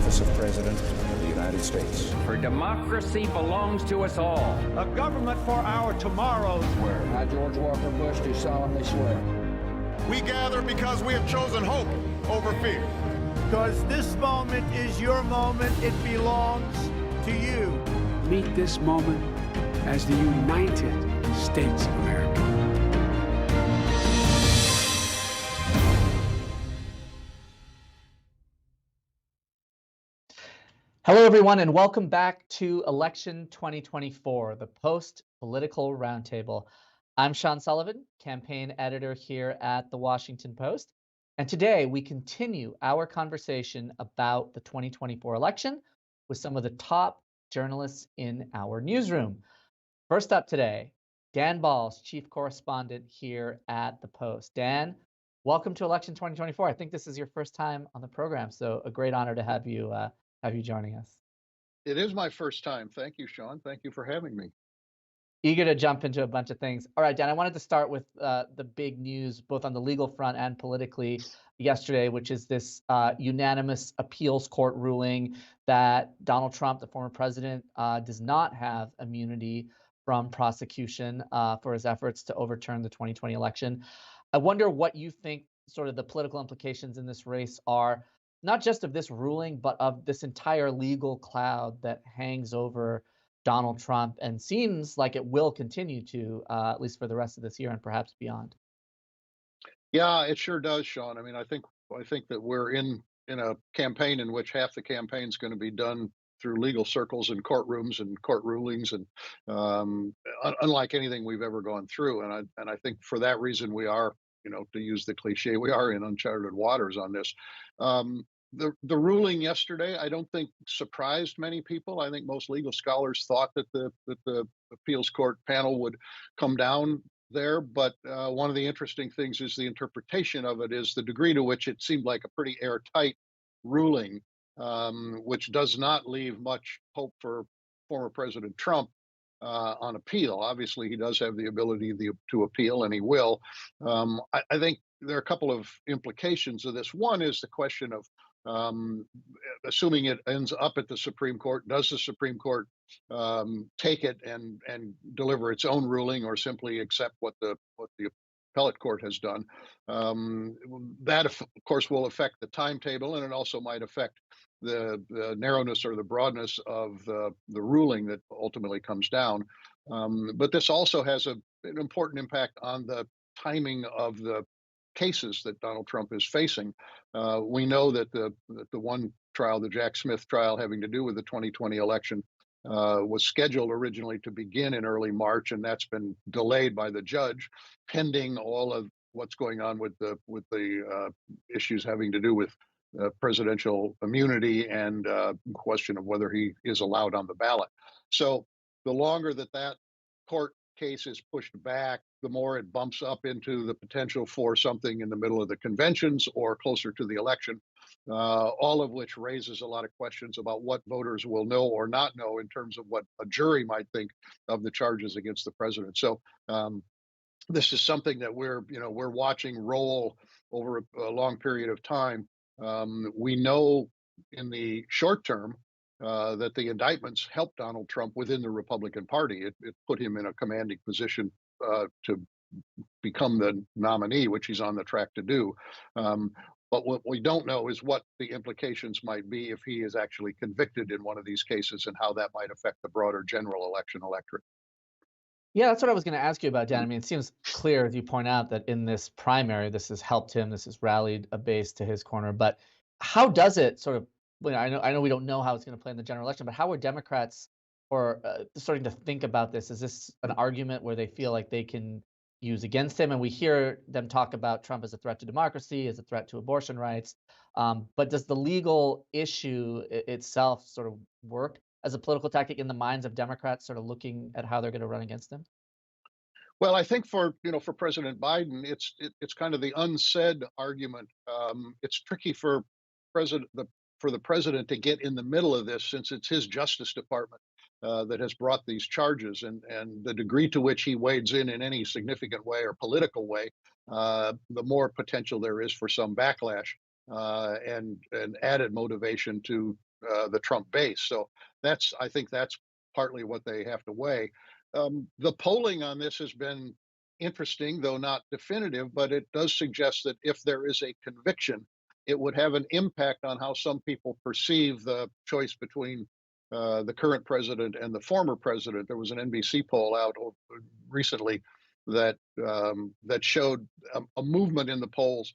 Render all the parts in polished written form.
office of President of the United States. For democracy belongs to us all. A government for our tomorrows. I, George Walker Bush, do solemnly swear. We gather because we have chosen hope over fear. Because this moment is your moment. It belongs to you. Meet this moment as the United States of America. Hello, everyone, and welcome back to Election 2024, the Post-Political Roundtable. I'm Sean Sullivan, campaign editor here at The Washington Post, and today we continue our conversation about the 2024 election with some of the top journalists in our newsroom. First up today, Dan Balz, chief correspondent here at The Post. Dan, welcome to Election 2024. I think this is your first time on the program, so a great honor to have you joining us. It is my first time. Thank you, Sean. Thank you for having me. Eager to jump into a bunch of things. All right, Dan, I wanted to start with the big news, both on the legal front and politically yesterday, which is this unanimous appeals court ruling that Donald Trump, the former president, does not have immunity from prosecution for his efforts to overturn the 2020 election. I wonder what you think sort of the political implications in this race are, not just of this ruling, but of this entire legal cloud that hangs over Donald Trump and seems like it will continue to, at least for the rest of this year and perhaps beyond. Yeah, it sure does, Sean. I mean, I think that we're in a campaign in which half the campaign is going to be done through legal circles and courtrooms and court rulings, and unlike anything we've ever gone through. And I think for that reason we are, to use the cliche, we are in uncharted waters on this. The ruling yesterday, I don't think surprised many people. I think most legal scholars thought that the appeals court panel would come down there. But one of the interesting things is the interpretation of it, is the degree to which it seemed like a pretty airtight ruling, which does not leave much hope for former President Trump on appeal. Obviously, he does have the ability to appeal, and he will. I think there are a couple of implications of this. One is the question of, assuming it ends up at the Supreme Court, does the Supreme Court take it and deliver its own ruling, or simply accept what the appellate court has done? That, of course, will affect the timetable, and it also might affect the narrowness or the broadness of the ruling that ultimately comes down. But this also has an important impact on the timing of the cases that Donald Trump is facing. We know that the one trial, the Jack Smith trial having to do with the 2020 election, was scheduled originally to begin in early March, and that's been delayed by the judge, pending all of what's going on with the issues having to do with presidential immunity and question of whether he is allowed on the ballot. So the longer that court case is pushed back, the more it bumps up into the potential for something in the middle of the conventions or closer to the election, all of which raises a lot of questions about what voters will know or not know in terms of what a jury might think of the charges against the president. So this is something that we're watching roll over a long period of time. We know in the short term that the indictments helped Donald Trump within the Republican Party. It put him in a commanding position to become the nominee, which he's on the track to do. But what we don't know is what the implications might be if he is actually convicted in one of these cases, and how that might affect the broader general election electorate. Yeah, that's what I was going to ask you about, Dan. I mean, it seems clear, as you point out, that in this primary, this has helped him. This has rallied a base to his corner. But how does it sort of? I know we don't know how it's going to play in the general election, but how are Democrats starting to think about this? Is this an argument where they feel like they can use against him? And we hear them talk about Trump as a threat to democracy, as a threat to abortion rights. But does the legal issue itself sort of work as a political tactic in the minds of Democrats, sort of looking at how they're going to run against him? Well, I think for President Biden, it's kind of the unsaid argument. It's tricky for the president to get in the middle of this, since it's his Justice Department that has brought these charges, and the degree to which he wades in any significant way or political way, the more potential there is for some backlash and added motivation to the Trump base. So I think that's partly what they have to weigh. The polling on this has been interesting, though not definitive, but it does suggest that if there is a conviction, it would have an impact on how some people perceive the choice between the current president and the former president. There was an NBC poll out recently that showed a movement in the polls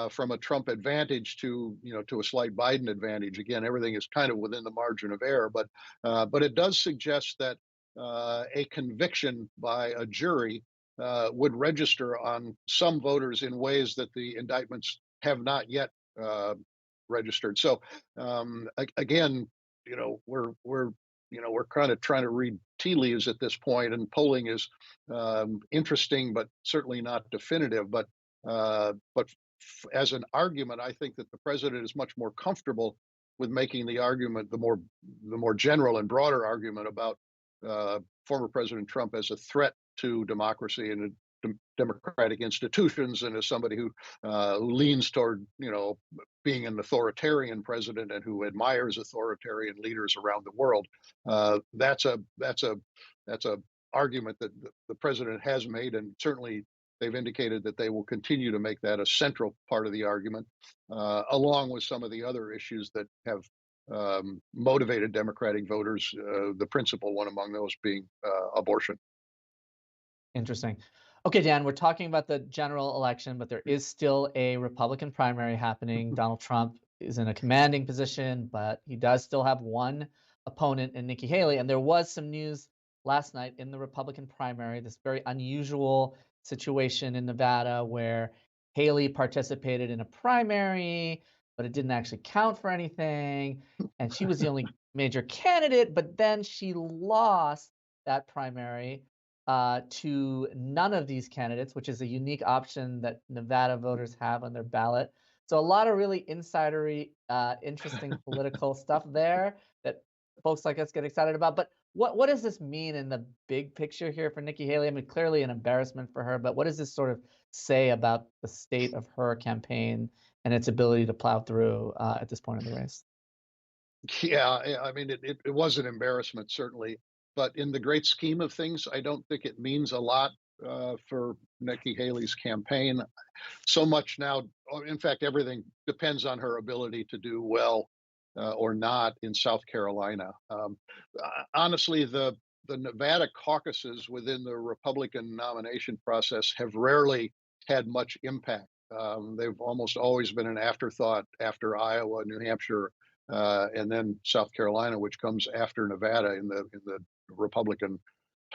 from a Trump advantage to a slight Biden advantage. Again, everything is kind of within the margin of error, but it does suggest that a conviction by a jury would register on some voters in ways that the indictments have not yet registered. So again, we're kind of trying to read tea leaves at this point, and polling is interesting, but certainly not definitive. But as an argument, I think that the president is much more comfortable with making the argument, the more general and broader argument about former President Trump as a threat to democracy and democratic institutions, and as somebody who leans toward being an authoritarian president and who admires authoritarian leaders around the world. That's a argument that the president has made, and certainly they've indicated that they will continue to make that a central part of the argument, along with some of the other issues that have motivated Democratic voters, the principal one among those being abortion. Interesting. Okay, Dan, we're talking about the general election, but there is still a Republican primary happening. Donald Trump is in a commanding position, but he does still have one opponent in Nikki Haley. And there was some news last night in the Republican primary, this very unusual situation in Nevada where Haley participated in a primary, but it didn't actually count for anything. And she was the only major candidate, but then she lost that primary to none of these candidates, which is a unique option that Nevada voters have on their ballot. So a lot of really insidery, interesting political stuff there that folks like us get excited about. But what does this mean in the big picture here for Nikki Haley? I mean, clearly an embarrassment for her, but what does this sort of say about the state of her campaign and its ability to plow through at this point in the race? Yeah, I mean, it was an embarrassment, certainly. But in the great scheme of things, I don't think it means a lot for Nikki Haley's campaign. So much now, in fact, everything depends on her ability to do well or not in South Carolina. Honestly, the Nevada caucuses within the Republican nomination process have rarely had much impact. They've almost always been an afterthought after Iowa, New Hampshire, and then South Carolina, which comes after Nevada in the Republican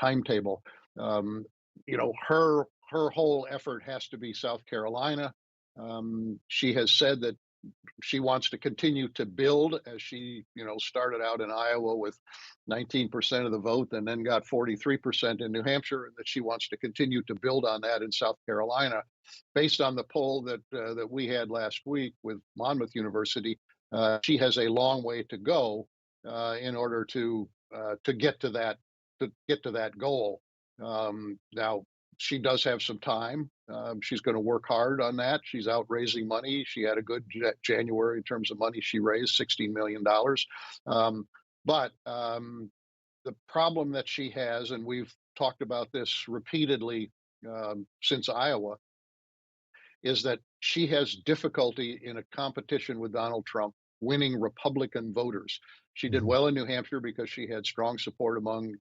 timetable. Her whole effort has to be South Carolina. She has said that she wants to continue to build, as she started out in Iowa with 19% of the vote and then got 43% in New Hampshire, and that she wants to continue to build on that in South Carolina. Based on the poll that we had last week with Monmouth University, she has a long way to go in order to get to that goal. Now she does have some time. She's going to work hard on that. She's out raising money. She had a good January in terms of money she raised, $16 million. But the problem that she has, and we've talked about this repeatedly since Iowa, is that she has difficulty in a competition with Donald Trump winning Republican voters. She did well in New Hampshire because she had strong support among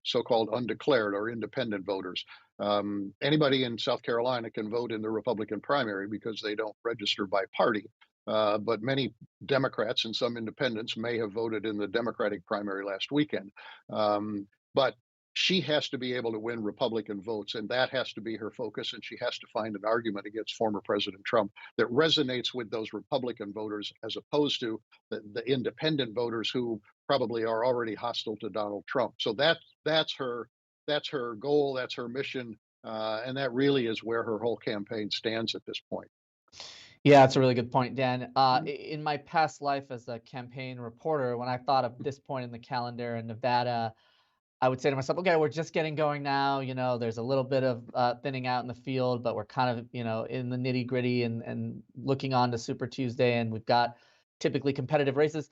so-called undeclared or independent voters. Anybody in South Carolina can vote in the Republican primary because they don't register by party. But many Democrats and some independents may have voted in the Democratic primary last weekend. But she has to be able to win Republican votes, and that has to be her focus. And she has to find an argument against former President Trump that resonates with those Republican voters, as opposed to the independent voters who probably are already hostile to Donald Trump. So that's her goal, that's her mission, and that really is where her whole campaign stands at this point. Yeah, that's a really good point, Dan. In my past life as a campaign reporter, when I thought of this point in the calendar in Nevada, I would say to myself, okay, we're just getting going now. There's a little bit of thinning out in the field, but we're kind of, in the nitty gritty and looking on to Super Tuesday, and we've got typically competitive races.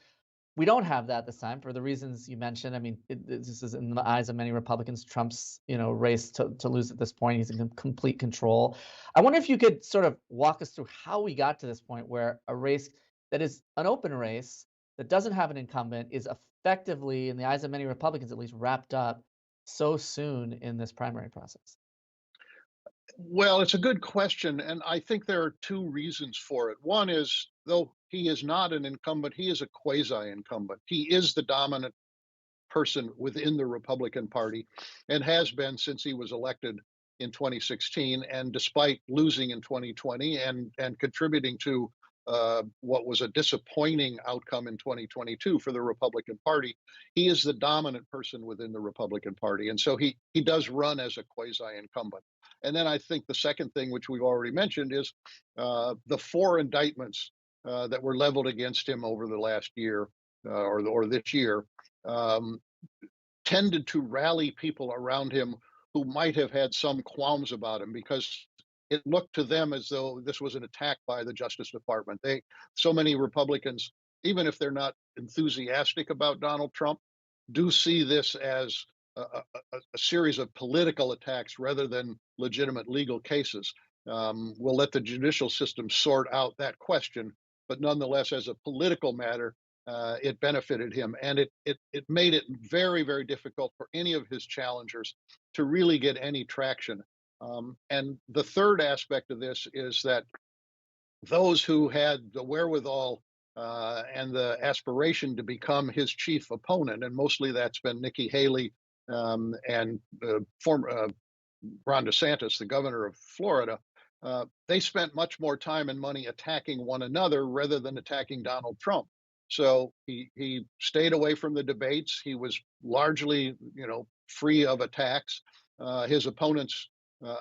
We don't have that this time for the reasons you mentioned. I mean, this is in the eyes of many Republicans, Trump's race to lose at this point. He's in complete control. I wonder if you could sort of walk us through how we got to this point where a race that is an open race that doesn't have an incumbent is effectively, in the eyes of many Republicans at least, wrapped up so soon in this primary process. Well, it's a good question, and I think there are two reasons for it. One is, though he is not an incumbent, he is a quasi-incumbent. He is the dominant person within the Republican Party and has been since he was elected in 2016. And despite losing in 2020 and contributing to what was a disappointing outcome in 2022 for the Republican Party, he is the dominant person within the Republican Party. And so he does run as a quasi-incumbent. And then I think the second thing, which we've already mentioned, is the four indictments that were leveled against him over the last year or this year tended to rally people around him who might have had some qualms about him, because it looked to them as though this was an attack by the Justice Department. So many Republicans, even if they're not enthusiastic about Donald Trump, do see this as a series of political attacks rather than legitimate legal cases. We'll let the judicial system sort out that question, but nonetheless, as a political matter, it benefited him, and it made it very, very difficult for any of his challengers to really get any traction. And the third aspect of this is that those who had the wherewithal and the aspiration to become his chief opponent, and mostly that's been Nikki Haley and former Ron DeSantis, the governor of Florida, they spent much more time and money attacking one another rather than attacking Donald Trump. So he stayed away from the debates. He was largely, free of attacks. His opponents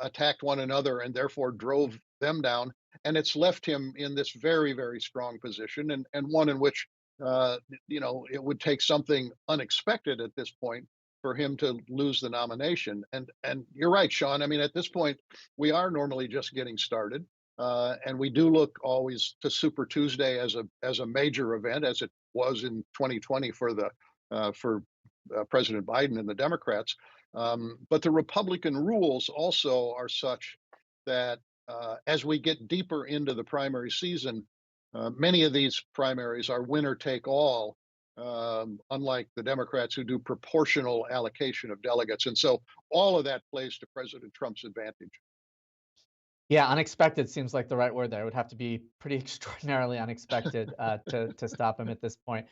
attacked one another and therefore drove them down. And it's left him in this very, very strong position, and one in which, it would take something unexpected at this point for him to lose the nomination. And you're right, Sean. I mean, at this point, we are normally just getting started. And we do look always to Super Tuesday as a major event, as it was in 2020 for President Biden and the Democrats. But the Republican rules also are such that as we get deeper into the primary season, many of these primaries are winner take all, unlike the Democrats who do proportional allocation of delegates. And so all of that plays to President Trump's advantage. Yeah, unexpected seems like the right word there. It would have to be pretty extraordinarily unexpected to stop him at this point.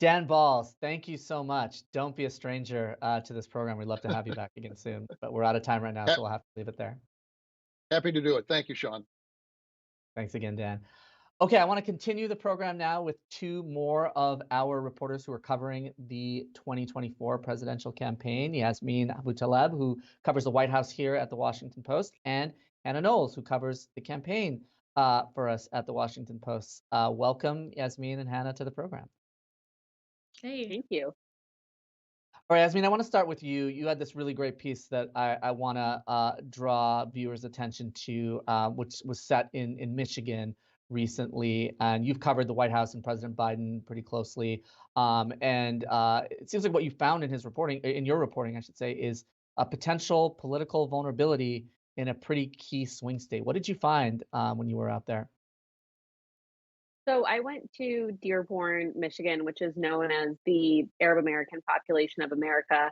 Dan Balz, thank you so much. Don't be a stranger to this program. We'd love to have you back again soon, but we're out of time right now, so we'll have to leave it there. Happy to do it. Thank you, Sean. Thanks again, Dan. Okay, I want to continue the program now with two more of our reporters who are covering the 2024 presidential campaign. Yasmeen Abutaleb, who covers the White House here at the Washington Post, and Hannah Knowles, who covers the campaign for us at the Washington Post. Welcome, Yasmeen and Hannah, to the program. Hey, thank you. All right, Yasmeen, I want to start with you. You had this really great piece that I want to draw viewers' attention to, which was set in Michigan recently, and you've covered the White House and President Biden pretty closely. And it seems like what you found in your reporting, I should say, is a potential political vulnerability in a pretty key swing state. What did you find when you were out there? So I went to Dearborn, Michigan, which is known as the Arab American population of America.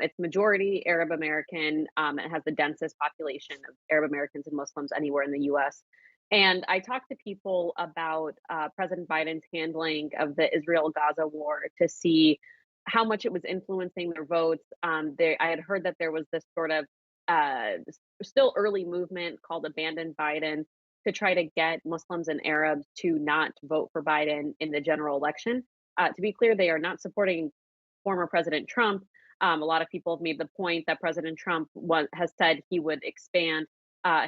It's majority Arab American. It has the densest population of Arab Americans and Muslims anywhere in the U.S. And I talked to people about President Biden's handling of the Israel-Gaza war to see how much it was influencing their votes. I had heard that there was this sort of still early movement called Abandon Biden to try to get Muslims and Arabs to not vote for Biden in the general election. To be clear, they are not supporting former President Trump. A lot of people have made the point that President Trump has said he would expand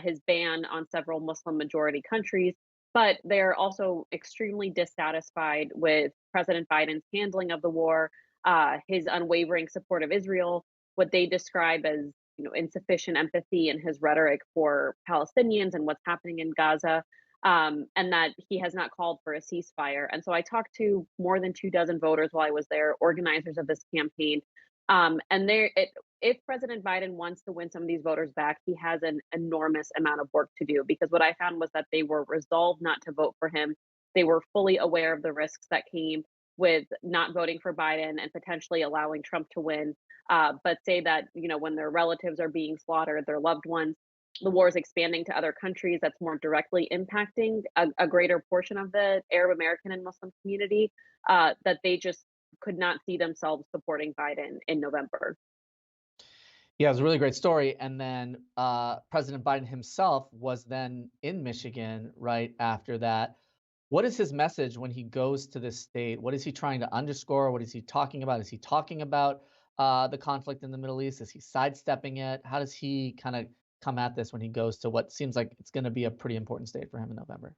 his ban on several Muslim majority countries, but they're also extremely dissatisfied with President Biden's handling of the war, his unwavering support of Israel, what they describe as insufficient empathy in his rhetoric for Palestinians and what's happening in Gaza. and that he has not called for a ceasefire. And so I talked to more than 24 voters while I was there, organizers of this campaign. If President Biden wants to win some of these voters back, he has an enormous amount of work to do, because what I found was that they were resolved not to vote for him. They were fully aware of the risks that came with not voting for Biden and potentially allowing Trump to win, but say that, when their relatives are being slaughtered, their loved ones, the war is expanding to other countries that's more directly impacting a greater portion of the Arab American and Muslim community, that they just could not see themselves supporting Biden in November. Yeah, it was a really great story. And then President Biden himself was then in Michigan right after that. What is his message when he goes to this state? What is he trying to underscore? What is he talking about? Is he talking about the conflict in the Middle East? Is he sidestepping it? How does he kind of come at this when he goes to what seems like it's going to be a pretty important state for him in November?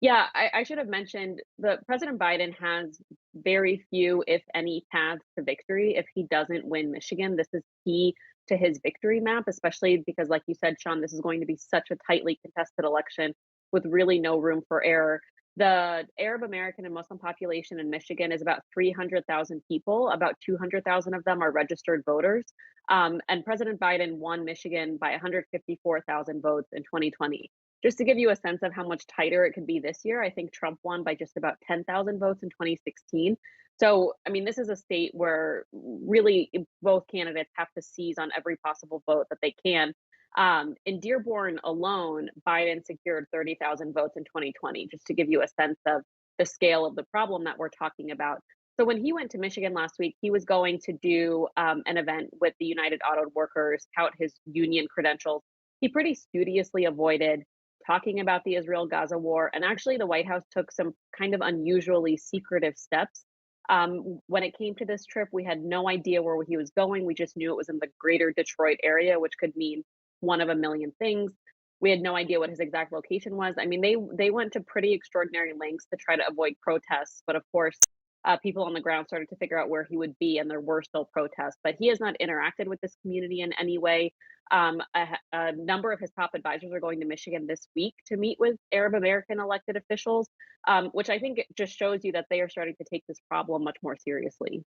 Yeah, I should have mentioned that President Biden has very few, if any, paths to victory if he doesn't win Michigan. This is key to his victory map, especially because, like you said, Sean, this is going to be such a tightly contested election with really no room for error. The Arab American and Muslim population in Michigan is about 300,000 people. About 200,000 of them are registered voters. And President Biden won Michigan by 154,000 votes in 2020. Just to give you a sense of how much tighter it could be this year, I think Trump won by just about 10,000 votes in 2016. So, I mean, this is a state where really both candidates have to seize on every possible vote that they can. In Dearborn alone, Biden secured 30,000 votes in 2020, just to give you a sense of the scale of the problem that we're talking about. So when he went to Michigan last week, he was going to do an event with the United Auto Workers, tout his union credentials. He pretty studiously avoided talking about the Israel-Gaza war, and actually the White House took some kind of unusually secretive steps. When it came to this trip, we had no idea where he was going. We just knew it was in the greater Detroit area, which could mean one of a million things. We had no idea what his exact location was. I mean, they went to pretty extraordinary lengths to try to avoid protests, but of course, people on the ground started to figure out where he would be, and there were still protests. But he has not interacted with this community in any way. A number of his top advisors are going to Michigan this week to meet with Arab American elected officials, which I think just shows you that they are starting to take this problem much more seriously.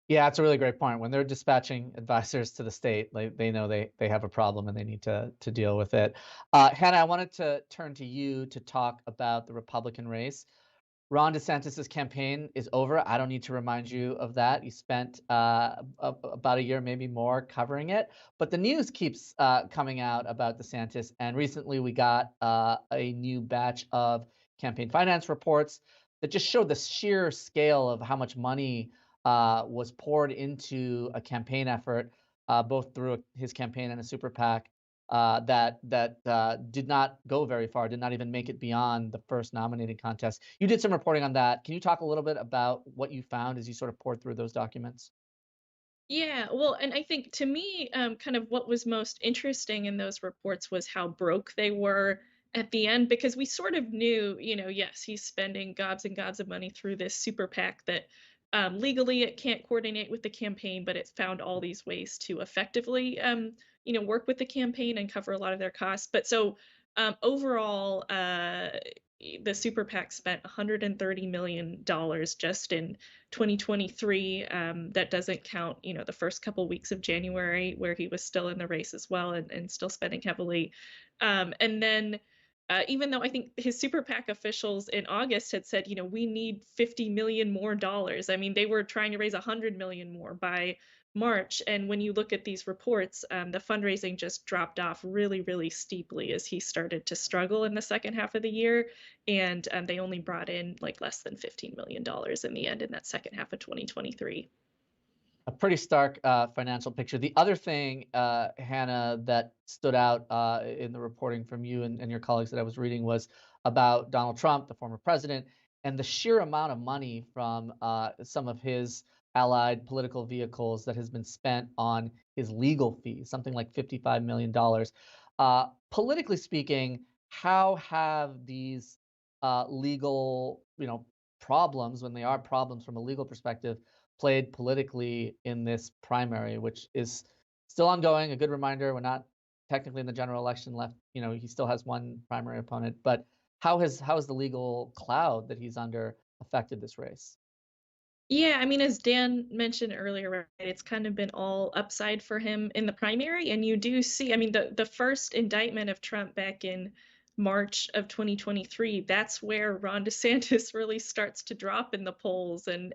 Yeah, that's a really great point. When they're dispatching advisors to the state, they know they have a problem and they need to deal with it. Hannah, I wanted to turn to you to talk about the Republican race. Ron DeSantis' campaign is over. I don't need to remind you of that. You spent about a year, maybe more, covering it. But the news keeps coming out about DeSantis. And recently we got a new batch of campaign finance reports that just showed the sheer scale of how much money was poured into a campaign effort, both through his campaign and a super PAC, that did not go very far, did not even make it beyond the first nominating contest. You did some reporting on that. Can you talk a little bit about what you found as you sort of poured through those documents? Yeah, well, and I think to me, kind of what was most interesting in those reports was how broke they were at the end, because we sort of knew, yes, he's spending gobs and gobs of money through this super PAC that legally it can't coordinate with the campaign, but it's found all these ways to effectively, work with the campaign and cover a lot of their costs. But so overall, the super PAC spent $130 million just in 2023. That doesn't count, the first couple weeks of January where he was still in the race as well and still spending heavily. And then even though I think his super PAC officials in August had said, we need 50 million more dollars. I mean, they were trying to raise 100 million more by March. And when you look at these reports, the fundraising just dropped off really, really steeply as he started to struggle in the second half of the year. And they only brought in like less than $15 million in the end in that second half of 2023. A pretty stark financial picture. The other thing, Hannah, that stood out in the reporting from you and your colleagues that I was reading was about Donald Trump, the former president, and the sheer amount of money from some of his allied political vehicles that has been spent on his legal fees, something like $55 million. Politically speaking, how have these legal, problems, when they are problems from a legal perspective, played politically in this primary, which is still ongoing? A good reminder, we're not technically in the general election left, he still has one primary opponent, but how has the legal cloud that he's under affected this race? Yeah, I mean, as Dan mentioned earlier, right, it's kind of been all upside for him in the primary. And you do see, I mean, the first indictment of Trump back in March of 2023, that's where Ron DeSantis really starts to drop in the polls and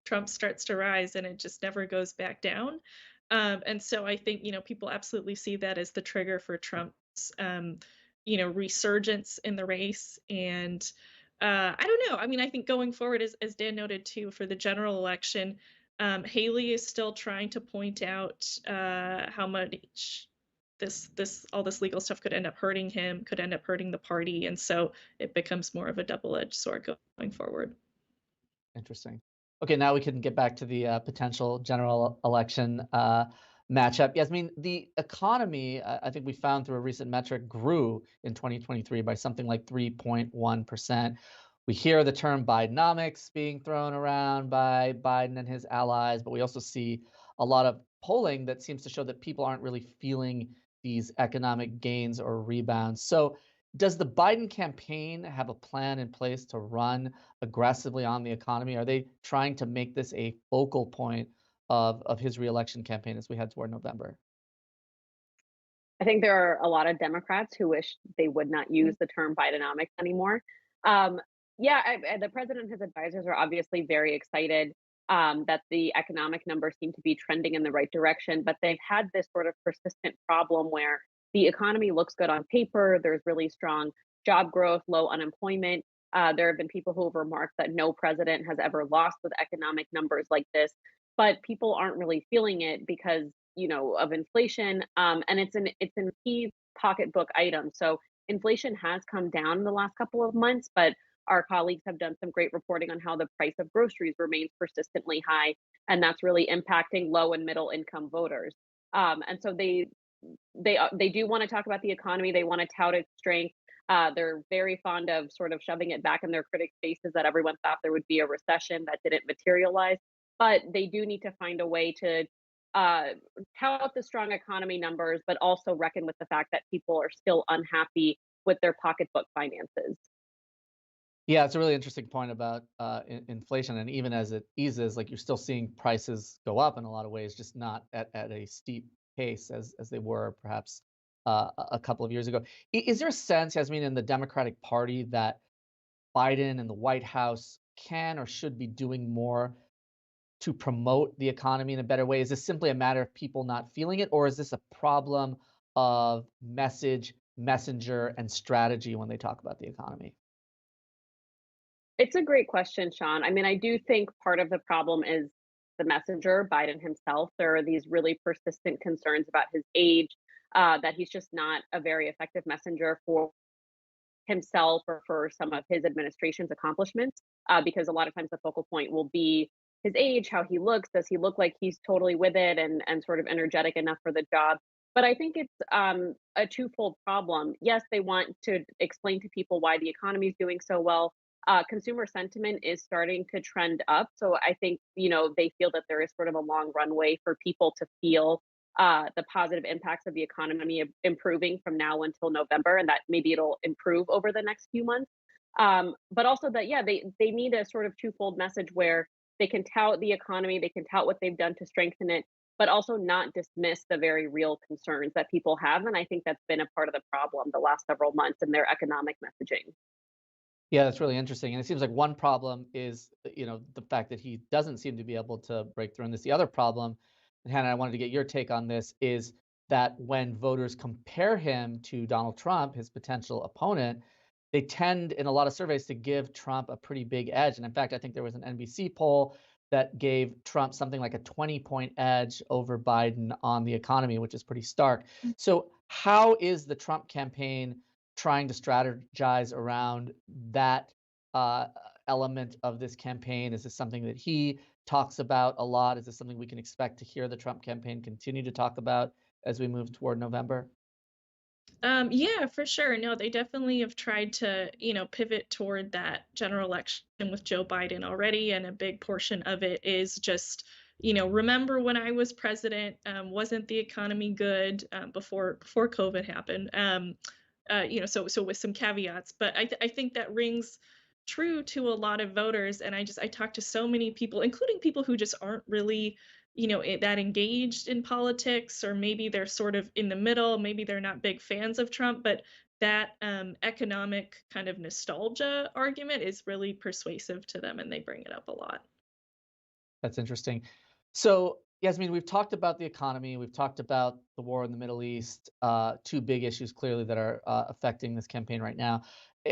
Trump starts to rise and it just never goes back down. And so I think, people absolutely see that as the trigger for Trump's, resurgence in the race. And I don't know. I mean, I think going forward, as Dan noted too, for the general election, Haley is still trying to point out how much all this legal stuff could end up hurting him, could end up hurting the party, and so it becomes more of a double-edged sword going forward. Interesting. Okay, now we can get back to the potential general election matchup. Yasmeen, the economy, I think we found through a recent metric, grew in 2023 by something like 3.1%. We hear the term Bidenomics being thrown around by Biden and his allies, but we also see a lot of polling that seems to show that people aren't really feeling these economic gains or rebounds. So does the Biden campaign have a plan in place to run aggressively on the economy? Are they trying to make this a focal point of his reelection campaign as we head toward November? I think there are a lot of Democrats who wish they would not use the term Bidenomics anymore. The president and his advisors are obviously very excited that the economic numbers seem to be trending in the right direction, but they've had this sort of persistent problem where the economy looks good on paper. There's really strong job growth, low unemployment. There have been people who have remarked that no president has ever lost with economic numbers like this, but people aren't really feeling it because of inflation, and it's in key pocketbook items. So inflation has come down in the last couple of months, but our colleagues have done some great reporting on how the price of groceries remains persistently high, and that's really impacting low and middle income voters. And so they do want to talk about the economy. They want to tout its strength. They're very fond of sort of shoving it back in their critics' faces that everyone thought there would be a recession that didn't materialize. But they do need to find a way to tout the strong economy numbers, but also reckon with the fact that people are still unhappy with their pocketbook finances. Yeah, it's a really interesting point about inflation, and even as it eases, like you're still seeing prices go up in a lot of ways, just not at a steep pace as they were perhaps a couple of years ago. Is there a sense, Yasmeen, in the Democratic Party that Biden and the White House can or should be doing more to promote the economy in a better way? Is this simply a matter of people not feeling it, or is this a problem of message, messenger, and strategy when they talk about the economy? It's a great question, Sean. I mean, I do think part of the problem is the messenger, Biden himself. There are these really persistent concerns about his age, that he's just not a very effective messenger for himself or for some of his administration's accomplishments, because a lot of times the focal point will be his age, how he looks. Does he look like he's totally with it and sort of energetic enough for the job? But I think it's a twofold problem. Yes, they want to explain to people why the economy is doing so well. Consumer sentiment is starting to trend up. So I think, they feel that there is sort of a long runway for people to feel the positive impacts of the economy improving from now until November, and that maybe it'll improve over the next few months. But also that, they need a sort of twofold message where they can tout the economy, they can tout what they've done to strengthen it, but also not dismiss the very real concerns that people have. And I think that's been a part of the problem the last several months in their economic messaging. Yeah, that's really interesting. And it seems like one problem is, the fact that he doesn't seem to be able to break through in this. The other problem, and Hannah, I wanted to get your take on this, is that when voters compare him to Donald Trump, his potential opponent, they tend in a lot of surveys to give Trump a pretty big edge. And in fact, I think there was an NBC poll that gave Trump something like a 20-point edge over Biden on the economy, which is pretty stark. So how is the Trump campaign trying to strategize around that element of this campaign? Is this something that he talks about a lot? Is this something we can expect to hear the Trump campaign continue to talk about as we move toward November? Yeah, for sure. No, they definitely have tried to, pivot toward that general election with Joe Biden already. And a big portion of it is just remember when I was president, wasn't the economy good before COVID happened? So with some caveats, but I think that rings true to a lot of voters. And I talk to so many people, including people who just aren't really, that engaged in politics, or maybe they're sort of in the middle, maybe they're not big fans of Trump, but that economic kind of nostalgia argument is really persuasive to them, and they bring it up a lot. That's interesting. So, Yasmeen, we've talked about the economy, we've talked about the war in the Middle East, two big issues clearly that are affecting this campaign right now.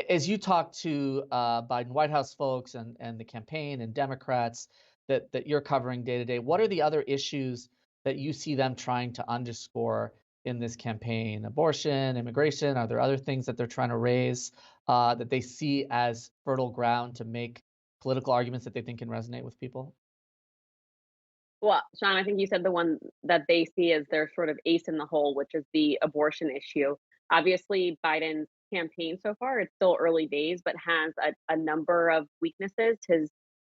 As you talk to Biden White House folks and the campaign and Democrats that you're covering day to day, what are the other issues that you see them trying to underscore in this campaign? Abortion, immigration, are there other things that they're trying to raise that they see as fertile ground to make political arguments that they think can resonate with people? Well, Sean, I think you said the one that they see as their sort of ace in the hole, which is the abortion issue. Obviously, Biden's campaign so far, it's still early days, but has a number of weaknesses. His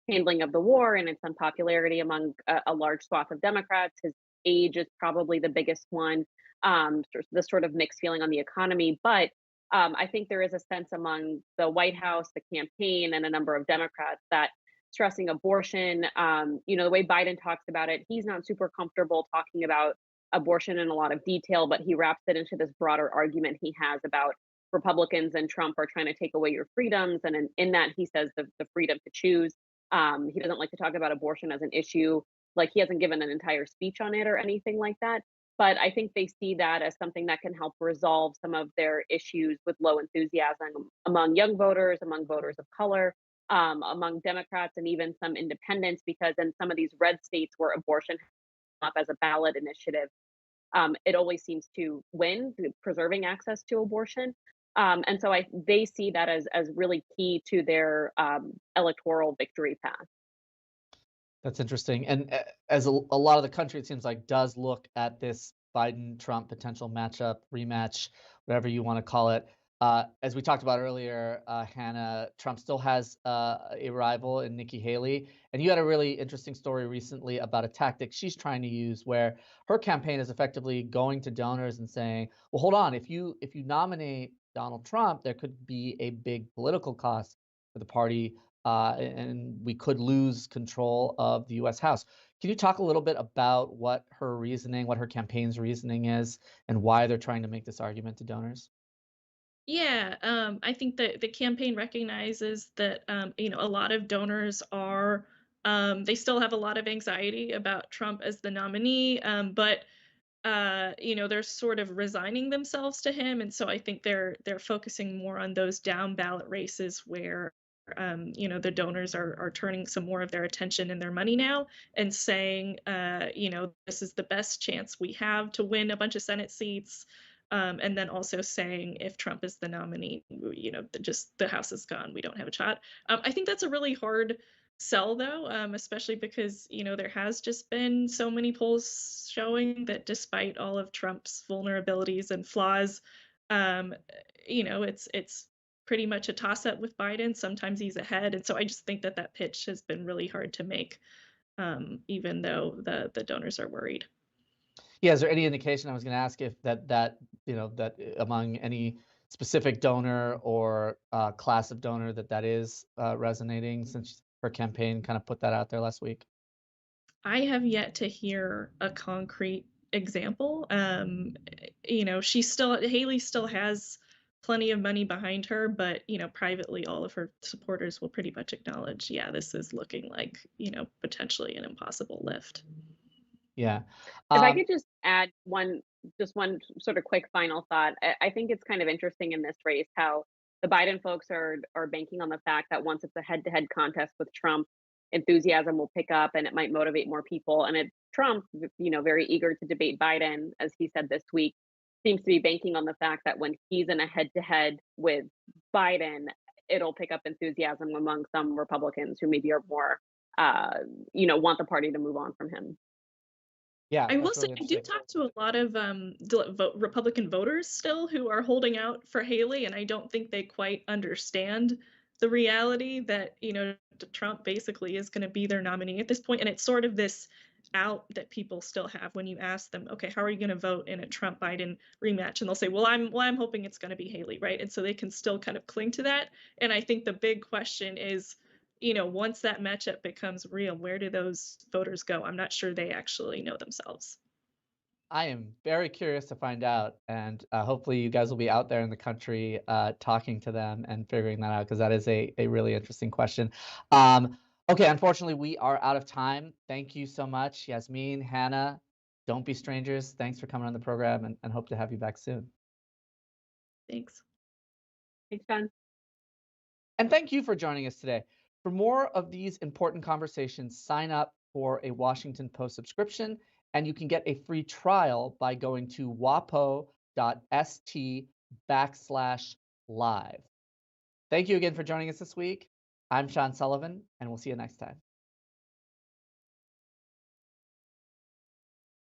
handling of the war and its unpopularity among a large swath of Democrats. His age is probably the biggest one. The sort of mixed feeling on the economy. But I think there is a sense among the White House, the campaign, and a number of Democrats that stressing abortion, the way Biden talks about it, he's not super comfortable talking about abortion in a lot of detail, but he wraps it into this broader argument he has about Republicans and Trump are trying to take away your freedoms. And in that, he says the freedom to choose. He doesn't like to talk about abortion as an issue. Like, he hasn't given an entire speech on it or anything like that. But I think they see that as something that can help resolve some of their issues with low enthusiasm among young voters, among voters of color, among Democrats, and even some independents, because in some of these red states where abortion comes up as a ballot initiative, it always seems to win, preserving access to abortion. And so they see that as really key to their electoral victory path. That's interesting. And as a lot of the country, it seems like, does look at this Biden-Trump potential matchup, rematch, whatever you want to call it. As we talked about earlier, Hannah, Trump still has a rival in Nikki Haley. And you had a really interesting story recently about a tactic she's trying to use where her campaign is effectively going to donors and saying, well, hold on, if you nominate Donald Trump, there could be a big political cost for the party, and we could lose control of the U.S. House. Can you talk a little bit about what her reasoning, what her campaign's reasoning is, and why they're trying to make this argument to donors? Yeah, I think that the campaign recognizes that a lot of donors are they still have a lot of anxiety about Trump as the nominee, but they're sort of resigning themselves to him, and so I think they're focusing more on those down ballot races where the donors are turning some more of their attention and their money now and saying, this is the best chance we have to win a bunch of Senate seats. And then also saying, if Trump is the nominee, just the House is gone. We don't have a shot. I think that's a really hard sell, though, especially because, there has just been so many polls showing that despite all of Trump's vulnerabilities and flaws, it's pretty much a toss-up with Biden. Sometimes he's ahead. And so I just think that pitch has been really hard to make, even though the donors are worried. Yeah, is there any indication, I was going to ask, if that among any specific donor or class of donor that is resonating, since her campaign kind of put that out there last week? I have yet to hear a concrete example. Haley still has plenty of money behind her, but privately, all of her supporters will pretty much acknowledge, yeah, this is looking like potentially an impossible lift. Yeah. If I could just add one sort of quick final thought. I think it's kind of interesting in this race how the Biden folks are banking on the fact that once it's a head-to-head contest with Trump, enthusiasm will pick up and it might motivate more people. And Trump, very eager to debate Biden, as he said this week, seems to be banking on the fact that when he's in a head-to-head with Biden, it'll pick up enthusiasm among some Republicans who maybe are more, want the party to move on from him. Yeah, I will that's say really I do interesting. talk to a lot of Republican voters still who are holding out for Haley, and I don't think they quite understand the reality that Trump basically is going to be their nominee at this point, and it's sort of this out that people still have when you ask them, okay, how are you going to vote in a Trump Biden rematch? And they'll say, well, I'm hoping it's going to be Haley, right? And so they can still kind of cling to that. And I think the big question is, once that matchup becomes real, where do those voters go? I'm not sure they actually know themselves. I am very curious to find out, and hopefully you guys will be out there in the country talking to them and figuring that out, because that is a really interesting question. Okay, unfortunately, we are out of time. Thank you so much, Yasmeen, Hannah. Don't be strangers. Thanks for coming on the program, and hope to have you back soon. Thanks. Thanks, John. And thank you for joining us today. For more of these important conversations, sign up for a Washington Post subscription, and you can get a free trial by going to wapo.st/live. Thank you again for joining us this week. I'm Sean Sullivan, and we'll see you next time.